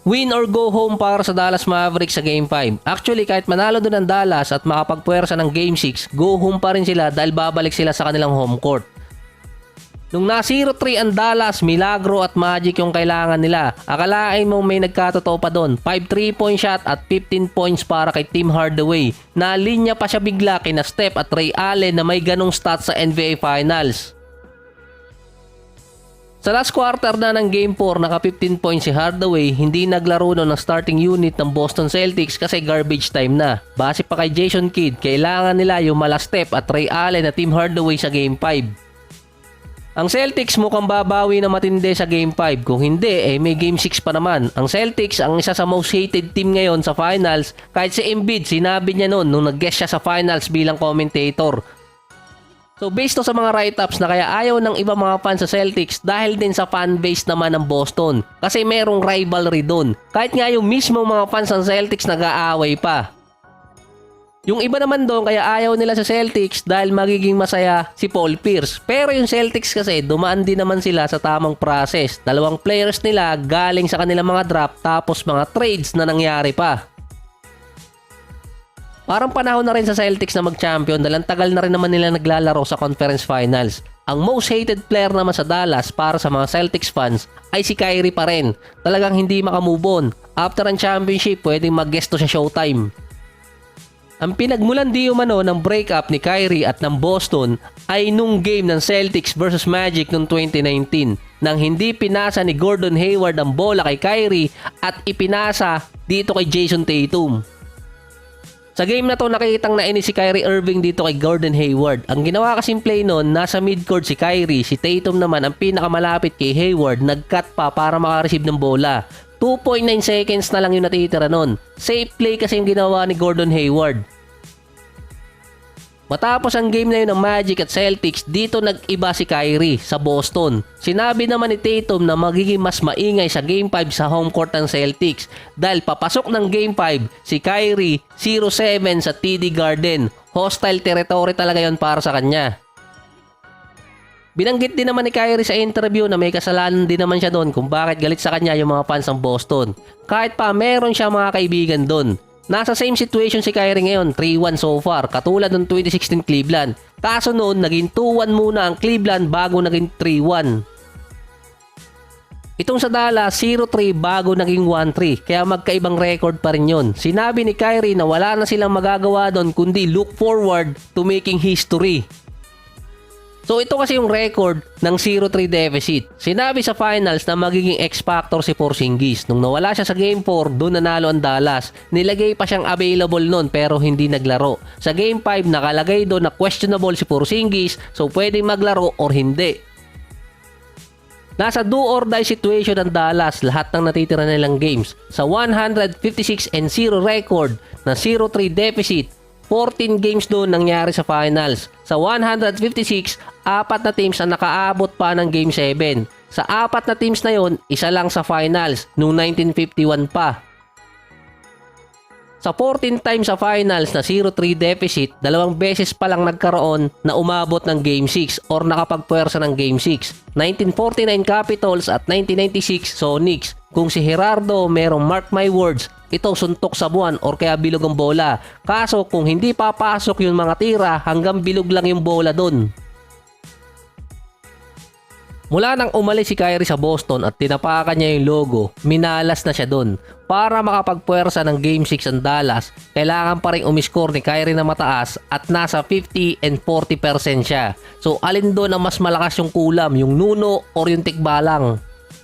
Win or go home para sa Dallas Mavericks sa Game 5. Actually, kahit manalo doon ang Dallas at makapagpuwersa ng Game 6, go home pa rin sila dahil babalik sila sa kanilang home court. Nung na 0-3 ang Dallas, milagro at magic yung kailangan nila. Akalain mo may nagkatotoo pa doon. 5 3-point shot at 15 points para kay Tim Hardaway. Nalinya pa siya bigla kina Steph at Ray Allen na may ganong stats sa NBA Finals. Sa last quarter na ng Game 4, naka 15 points si Hardaway, hindi naglaro ng starting unit ng Boston Celtics kasi garbage time na. Base pa kay Jason Kidd, kailangan nila yung mala Steph at Ray Allen na Tim Hardaway sa Game 5. Ang Celtics mukhang babawi na matindi sa Game 5. Kung hindi, may Game 6 pa naman. Ang Celtics ang isa sa most hated team ngayon sa Finals. Kahit si Embiid, sinabi niya noon nung nag-guest siya sa Finals bilang commentator. So based sa mga write-ups na kaya ayaw ng ibang mga fans sa Celtics dahil din sa fanbase naman ng Boston. Kasi merong rivalry doon. Kahit nga yung mismo mga fans ng Celtics nag-aaway pa. Yung iba naman doon kaya ayaw nila sa Celtics dahil magiging masaya si Paul Pierce. Pero yung Celtics kasi dumaan din naman sila sa tamang process. Dalawang players nila galing sa kanilang mga draft tapos mga trades na nangyari pa. Parang panahon na rin sa Celtics na mag-champion dahil ang tagal na rin naman nila naglalaro sa conference finals. Ang most hated player naman sa Dallas para sa mga Celtics fans ay si Kyrie pa rin. Talagang hindi makamove on. After ang championship, pwedeng mag-guest to sa Showtime. Ang pinagmulan di umano ng breakup ni Kyrie at ng Boston ay nung game ng Celtics versus Magic noong 2019 nang hindi pinasa ni Gordon Hayward ang bola kay Kyrie at ipinasa dito kay Jason Tatum. Sa game na to nakikitang nainis si Kyrie Irving dito kay Gordon Hayward. Ang ginawa kasing play nun, nasa midcourt si Kyrie, si Tatum naman ang pinakamalapit kay Hayward, nag-cut pa para makareceive ng bola. 2.9 seconds na lang yung natitira nun. Safe play kasi yung ginawa ni Gordon Hayward. Matapos ang game na yun ng Magic at Celtics, dito nag-iba si Kyrie sa Boston. Sinabi naman ni Tatum na magiging mas maingay sa Game 5 sa home court ng Celtics dahil papasok ng Game 5 si Kyrie 0-7 sa TD Garden. Hostile territory talaga yon para sa kanya. Binanggit din naman ni Kyrie sa interview na may kasalanan din naman siya doon kung bakit galit sa kanya yung mga fans ng Boston. Kahit pa meron siya mga kaibigan doon. Nasa same situation si Kyrie ngayon, 3-1 so far, katulad ng 2016 Cleveland. Kaso noon, naging 2-1 muna ang Cleveland bago naging 3-1. Itong sa Dallas, 0-3 bago naging 1-3, kaya magkaibang record pa rin yun. Sinabi ni Kyrie na wala na silang magagawa doon kundi look forward to making history. So ito kasi yung record ng 0-3 deficit. Sinabi sa finals na magiging X-factor si Porzingis. Nung nawala siya sa Game 4, doon nanalo ang Dallas. Nilagay pa siyang available noon pero hindi naglaro. Sa Game 5, nakalagay doon na questionable si Porzingis, so pwedeng maglaro or hindi. Nasa do or die situation ng Dallas lahat ng natitira nilang games. Sa 156-0 record na 0-3 deficit, 14 games doon nangyari sa finals. Sa 156, 4 na teams ang nakaabot pa ng Game 7. Sa 4 na teams na yon, isa lang sa finals noong 1951 pa. Sa 14 times sa finals na 0-3 deficit, 2 beses pa lang nagkaroon na umabot ng Game 6 or nakapagpuwersa ng Game 6. 1949 Capitals at 1996 Sonics. Kung si Gerardo merong mark my words, ito suntok sa buwan or kaya bilog ang bola. Kaso kung hindi papasok yung mga tira, hanggang bilog lang yung bola doon. Mula nang umalis si Kyrie sa Boston at tinapakan niya yung logo, minalas na siya doon. Para makapagpuwersa ng Game 6 ang Dallas, kailangan pa rin umiscore ni Kyrie na mataas at nasa 50 and 40% siya. So alin doon ang mas malakas yung kulam, yung nuno or yung tikbalang?